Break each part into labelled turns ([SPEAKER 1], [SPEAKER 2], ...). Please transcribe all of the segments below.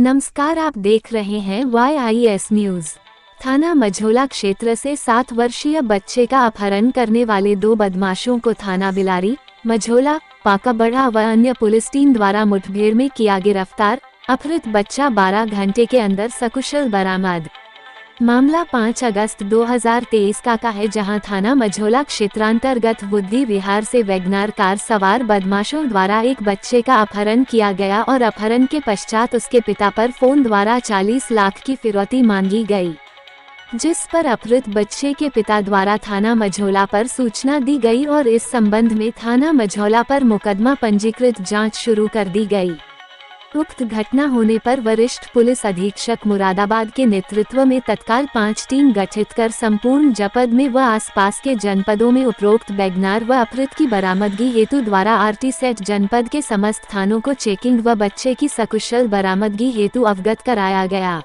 [SPEAKER 1] नमस्कार, आप देख रहे हैं YIS न्यूज। थाना मझोला क्षेत्र से 7 वर्षीय बच्चे का अपहरण करने वाले 2 बदमाशों को थाना बिलारी, मझोला, पाकाबड़ा व अन्य पुलिस टीम द्वारा मुठभेड़ में किया गिरफ्तार। अपहृत बच्चा 12 घंटे के अंदर सकुशल बरामद। मामला 5 अगस्त 2023 का है, जहां थाना मझोला क्षेत्रांतर्गत बुद्धि विहार से वैगनार कार सवार बदमाशों द्वारा एक बच्चे का अपहरण किया गया और अपहरण के पश्चात उसके पिता पर फोन द्वारा 40 लाख की फिरौती मांगी गई, जिस पर अपहृत बच्चे के पिता द्वारा थाना मझोला पर सूचना दी गई और इस संबंध में थाना मझोला पर मुकदमा पंजीकृत जांच शुरू कर दी गई। उक्त घटना होने पर वरिष्ठ पुलिस अधीक्षक मुरादाबाद के नेतृत्व में तत्काल 5 टीम गठित कर संपूर्ण जनपद में व आसपास के जनपदों में उपरोक्त वैगनार व अपहृत की बरामदगी हेतु द्वारा आरटी सेट जनपद के समस्त थानों को चेकिंग व बच्चे की सकुशल बरामदगी हेतु अवगत कराया गया।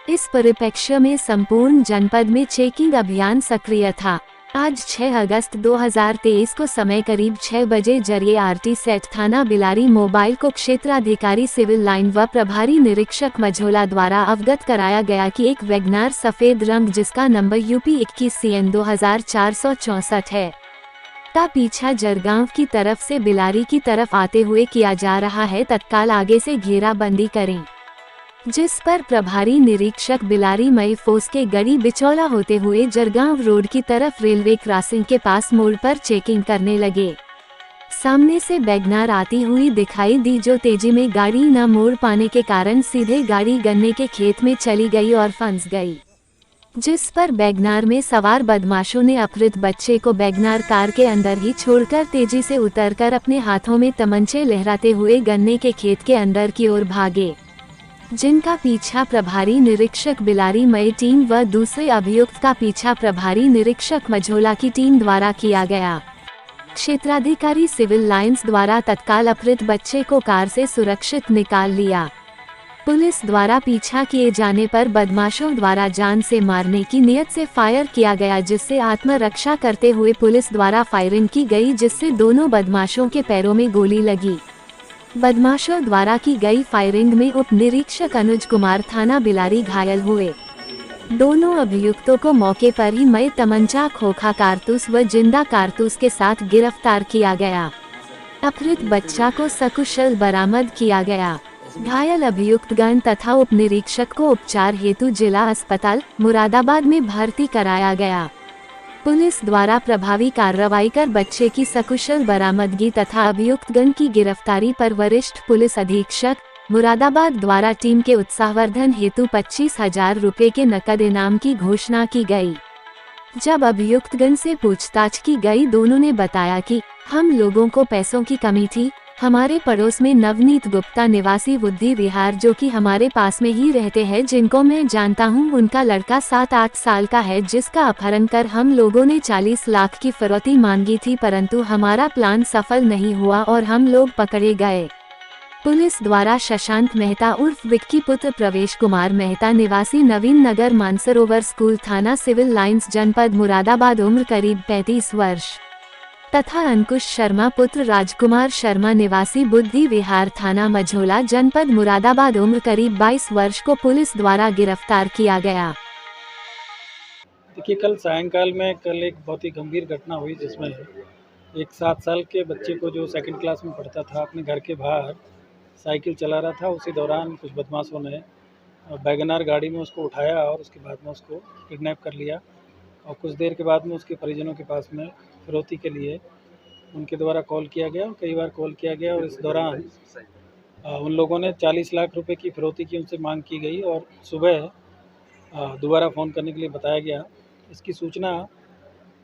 [SPEAKER 1] इस परिप्रेक्ष्य में संपूर्ण जनपद में चेकिंग अभियान सक्रिय था। आज 6 अगस्त 2023 को समय करीब 6 बजे जरिए आरटी सेट थाना बिलारी मोबाइल को क्षेत्राधिकारी सिविल लाइन व प्रभारी निरीक्षक मझोला द्वारा अवगत कराया गया कि एक वैगनार सफेद रंग जिसका नंबर UP 21 CN 2464 है का पीछा जरगांव की तरफ से बिलारी की तरफ आते हुए किया जा रहा है। तत्काल आगे से घेराबंदी करें, जिस पर प्रभारी निरीक्षक बिलारी मई फोर्स के गड़ी बिचौला होते हुए जरगांव रोड की तरफ रेलवे क्रॉसिंग के पास मोड़ पर चेकिंग करने लगे। सामने से वैगनार आती हुई दिखाई दी, जो तेजी में गाड़ी न मोड़ पाने के कारण सीधे गाड़ी गन्ने के खेत में चली गई और फंस गई, जिस पर वैगनार में सवार बदमाशों ने अपहृत बच्चे को वैगनार कार के अंदर ही छोड़कर तेजी से उतरकर अपने हाथों में तमंचे लहराते हुए गन्ने के खेत के अंदर की ओर भागे, जिनका पीछा प्रभारी निरीक्षक बिलारी मई टीम व दूसरे अभियुक्त का पीछा प्रभारी निरीक्षक मझोला की टीम द्वारा किया गया। क्षेत्राधिकारी सिविल लाइंस द्वारा तत्काल अपहृत बच्चे को कार से सुरक्षित निकाल लिया। पुलिस द्वारा पीछा किए जाने पर बदमाशों द्वारा जान से मारने की नियत से फायर किया गया, जिससे आत्मरक्षा करते हुए पुलिस द्वारा फायरिंग की गई, जिससे दोनों बदमाशों के पैरों में गोली लगी। बदमाशों द्वारा की गई फायरिंग में उप निरीक्षक अनुज कुमार थाना बिलारी घायल हुए। दोनों अभियुक्तों को मौके पर ही मई तमंचा, खोखा कारतूस व जिंदा कारतूस के साथ गिरफ्तार किया गया। अपहृत बच्चा को सकुशल बरामद किया गया। घायल अभियुक्तगण तथा उप निरीक्षक को उपचार हेतु जिला अस्पताल मुरादाबाद में भर्ती कराया गया। पुलिस द्वारा प्रभावी कार्रवाई कर बच्चे की सकुशल बरामदगी तथा अभियुक्तगण की गिरफ्तारी पर वरिष्ठ पुलिस अधीक्षक मुरादाबाद द्वारा टीम के उत्साहवर्धन हेतु 25,000 रुपये के नकद इनाम की घोषणा की गई। जब अभियुक्तगण से पूछताछ की गई, दोनों ने बताया कि हम लोगों को पैसों की कमी थी। हमारे पड़ोस में नवनीत गुप्ता निवासी बुद्धि विहार, जो कि हमारे पास में ही रहते हैं, जिनको मैं जानता हूं, उनका लड़का 7-8 साल का है, जिसका अपहरण कर हम लोगों ने 40 लाख की फिरौती मांगी थी, परंतु हमारा प्लान सफल नहीं हुआ और हम लोग पकड़े गए। पुलिस द्वारा शशांक मेहता उर्फ विक्की पुत्र प्रवेश कुमार मेहता निवासी नवीन नगर मानसरोवर स्कूल थाना सिविल लाइंस जनपद मुरादाबाद, उम्र करीब 35 वर्ष, तथा अंकुश शर्मा पुत्र राजकुमार शर्मा निवासी बुद्धि विहार थाना मझोला जनपद मुरादाबाद, उम्र करीब 22 वर्ष को पुलिस द्वारा गिरफ्तार किया गया।
[SPEAKER 2] देखिए, कल सायंकाल में एक बहुत ही गंभीर घटना हुई, जिसमें एक 7 साल के बच्चे को, जो सेकंड क्लास में पढ़ता था, अपने घर के बाहर साइकिल चला रहा था। उसी दौरान कुछ बदमाशों ने वैगनार गाड़ी में उसको उठाया और उसके बाद में उसको किडनैप कर लिया और कुछ देर के बाद में उसके परिजनों के पास में फिरौती के लिए उनके द्वारा कॉल किया गया, कई बार कॉल किया गया और इस दौरान उन लोगों ने 40 लाख रुपए की फिरौती की उनसे मांग की गई और सुबह दोबारा फ़ोन करने के लिए बताया गया। इसकी सूचना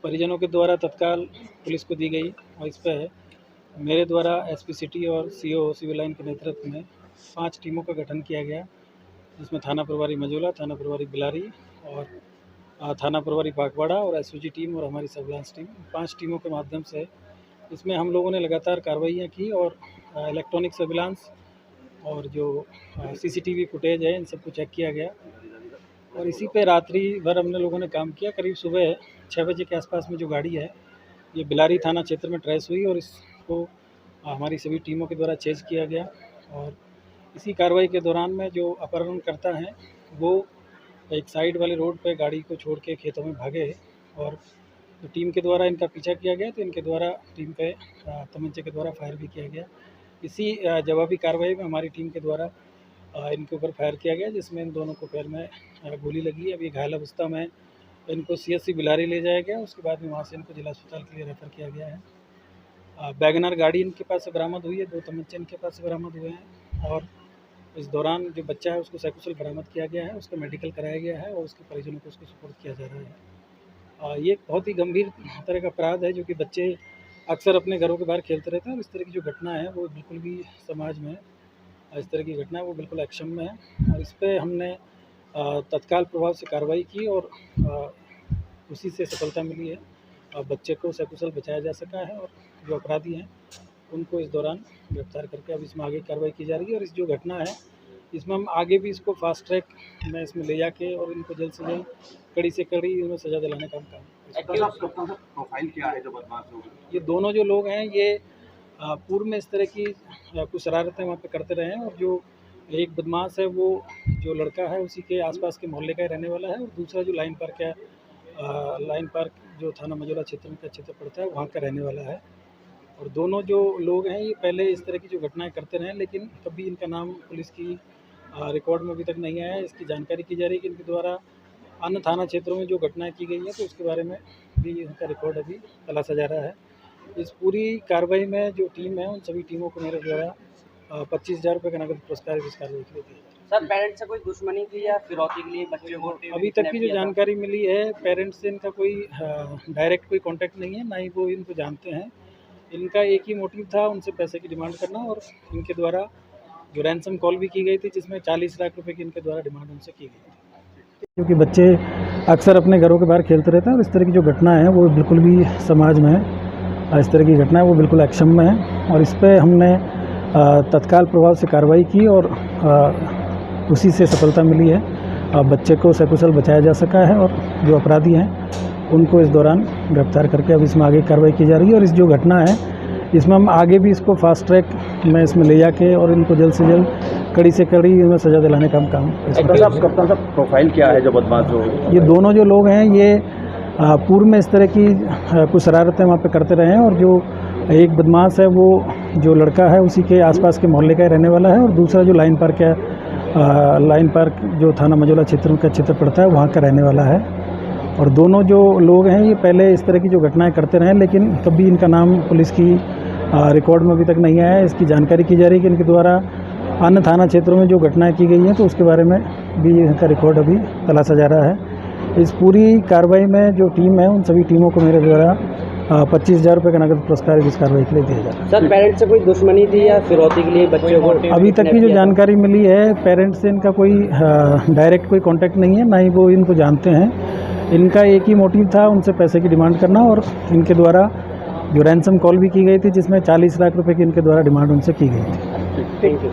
[SPEAKER 2] परिजनों के द्वारा तत्काल पुलिस को दी गई और इस पर मेरे द्वारा SP सिटी और CO सिविल लाइन के नेतृत्व में 5 टीमों का गठन किया गया, जिसमें थाना प्रभारी मझोला, थाना प्रभारी बिलारी और थाना प्रभारी पाकवाड़ा और SOG टीम और हमारी सर्विलांस टीम, 5 टीमों के माध्यम से इसमें हम लोगों ने लगातार कार्रवाइयाँ की और इलेक्ट्रॉनिक सर्विलांस और जो CCTV फुटेज है, इन सबको चेक किया गया और इसी पे रात्रि भर हमने लोगों ने काम किया। करीब सुबह 6 बजे के आसपास में जो गाड़ी है, ये बिलारी थाना क्षेत्र में ट्रेस हुई और इसको हमारी सभी टीमों के द्वारा चेज किया गया और इसी कार्रवाई के दौरान में जो अपहरणकर्ता हैं वो एक साइड वाले रोड पे गाड़ी को छोड़ के खेतों में भागे और तो टीम के द्वारा इनका पीछा किया गया, तो इनके द्वारा टीम पे तमंचे के द्वारा फायर भी किया गया। इसी जवाबी कार्रवाई में हमारी टीम के द्वारा इनके ऊपर फायर किया गया, जिसमें इन दोनों को पैर में गोली लगी। अभी घायल अवस्था में इनको CSC बिलारी ले जाया गया, उसके बाद में वहाँ से इनको जिला अस्पताल के लिए रेफ़र किया गया है। वैगनर गाड़ी इनके पास से बरामद हुई है, 2 तमंचे इनके पास से बरामद हुए हैं और इस दौरान जो बच्चा है उसको सकुशल बरामद किया गया है, उसका मेडिकल कराया गया है और उसके परिजनों को उसको सुपुर्द किया जा रहा है। ये बहुत ही गंभीर तरह का अपराध है, जो कि बच्चे अक्सर अपने घरों के बाहर खेलते रहते हैं और इस तरह की जो घटना है वो बिल्कुल भी समाज में इस तरह की घटना है वो बिल्कुल अक्षम्य है और इस पे हमने तत्काल प्रभाव से कार्रवाई की और उसी से सफलता मिली है। बच्चे को सकुशल बचाया जा सका है और जो अपराधी हैं उनको इस दौरान गिरफ्तार करके अब इसमें आगे कार्रवाई की जा रही है। और इस जो घटना है इसमें हम आगे भी इसको फास्ट ट्रैक में इसमें ले जाके और इनको जल्द से जल्द कड़ी से कड़ी इनमें सज़ा दिलाने का काम
[SPEAKER 3] प्रोफाइल क्या है जो बदमाश लोग?
[SPEAKER 2] ये दोनों जो लोग हैं ये पूर्व में इस तरह की कुछ शरारतें वहाँ पे करते रहे हैं और जो एक बदमाश है वो जो लड़का है उसी के आसपास के मोहल्ले का ही रहने वाला है और दूसरा जो लाइन पार्क है, लाइन पार्क जो थाना मझौला क्षेत्र में का क्षेत्र पड़ता है वहाँ का रहने वाला है। और दोनों जो लोग हैं ये पहले इस तरह की जो घटनाएं करते रहे, लेकिन कभी इनका नाम पुलिस की रिकॉर्ड में अभी तक नहीं आया है। इसकी जानकारी की जा रही है कि इनके द्वारा अन्य थाना क्षेत्रों में जो घटनाएं की गई हैं तो उसके बारे में भी इनका रिकॉर्ड अभी तलाशा जा रहा है। इस पूरी कार्रवाई में जो टीम है उन सभी टीमों को मेरे द्वारा 25,000 रुपये का नगद पुरस्कार इस कार्रवाई के लिए दिया जाएगा।
[SPEAKER 4] सर, पेरेंट्स से कोई दुश्मनी थी या फिरौती के लिए बच्चे को?
[SPEAKER 2] अभी तक की जो जानकारी मिली है पेरेंट्स से इनका कोई डायरेक्ट कोई कांटेक्ट नहीं है, ना ही वो इनको जानते हैं। इनका एक ही मोटिव था उनसे पैसे की डिमांड करना और इनके द्वारा जो रैंसम कॉल भी की गई थी जिसमें 40 लाख रुपए की इनके द्वारा डिमांड उनसे की गई थी। क्योंकि बच्चे अक्सर अपने घरों के बाहर खेलते रहते हैं और इस तरह की जो घटना है वो बिल्कुल भी समाज में इस तरह की घटना है वो बिल्कुल अक्षम्य है और इस पर हमने तत्काल प्रभाव से कार्रवाई की और उसी से सफलता मिली है। बच्चे को सकुशल बचाया जा सका है और जो अपराधी हैं उनको इस दौरान गिरफ्तार करके अब इसमें आगे कार्रवाई की जा रही है। और इस जो घटना है इसमें हम आगे भी इसको फास्ट ट्रैक में इसमें ले जाके और इनको जल्द से जल्द कड़ी से कड़ी इनमें सज़ा दिलाने का काम
[SPEAKER 3] कप्तान साहब प्रोफाइल क्या है जो बदमाश लोग?
[SPEAKER 2] ये दोनों जो लोग हैं ये पूर्व में इस तरह की कुछ शरारतें वहाँ पे करते रहे हैं और जो एक बदमाश है वो जो लड़का है उसी के आसपास के मोहल्ले का ही रहने वाला है और दूसरा जो लाइन पार्क है, लाइन पार्क जो थाना मझौला क्षेत्र का क्षेत्र पड़ता है वहाँ का रहने वाला है। और दोनों जो लोग हैं ये पहले इस तरह की जो घटनाएं करते रहे, लेकिन कभी इनका नाम पुलिस की रिकॉर्ड में अभी तक नहीं आया है। इसकी जानकारी की जा रही है कि इनके द्वारा अन्य थाना क्षेत्रों में जो घटनाएं की गई हैं तो उसके बारे में भी इनका रिकॉर्ड अभी तलाशा जा रहा है। इस पूरी कार्रवाई में जो टीम है उन सभी टीमों को मेरे द्वारा 25,000 रुपये का नगद पुरस्कार इस कार्रवाई के लिए दिया जा रहा है।
[SPEAKER 4] सर, पेरेंट्स से कोई दुश्मनी थी या फिरौती के लिए बच्चे को?
[SPEAKER 2] अभी तक की जो जानकारी मिली है पेरेंट्स से इनका कोई डायरेक्ट कोई कांटेक्ट नहीं है, ना ही वो इनको जानते हैं। इनका एक ही मोटिव था उनसे पैसे की डिमांड करना और इनके द्वारा जो रैंसम कॉल भी की गई थी जिसमें 40 लाख रुपए की इनके द्वारा डिमांड उनसे की गई थी।
[SPEAKER 4] Thank you.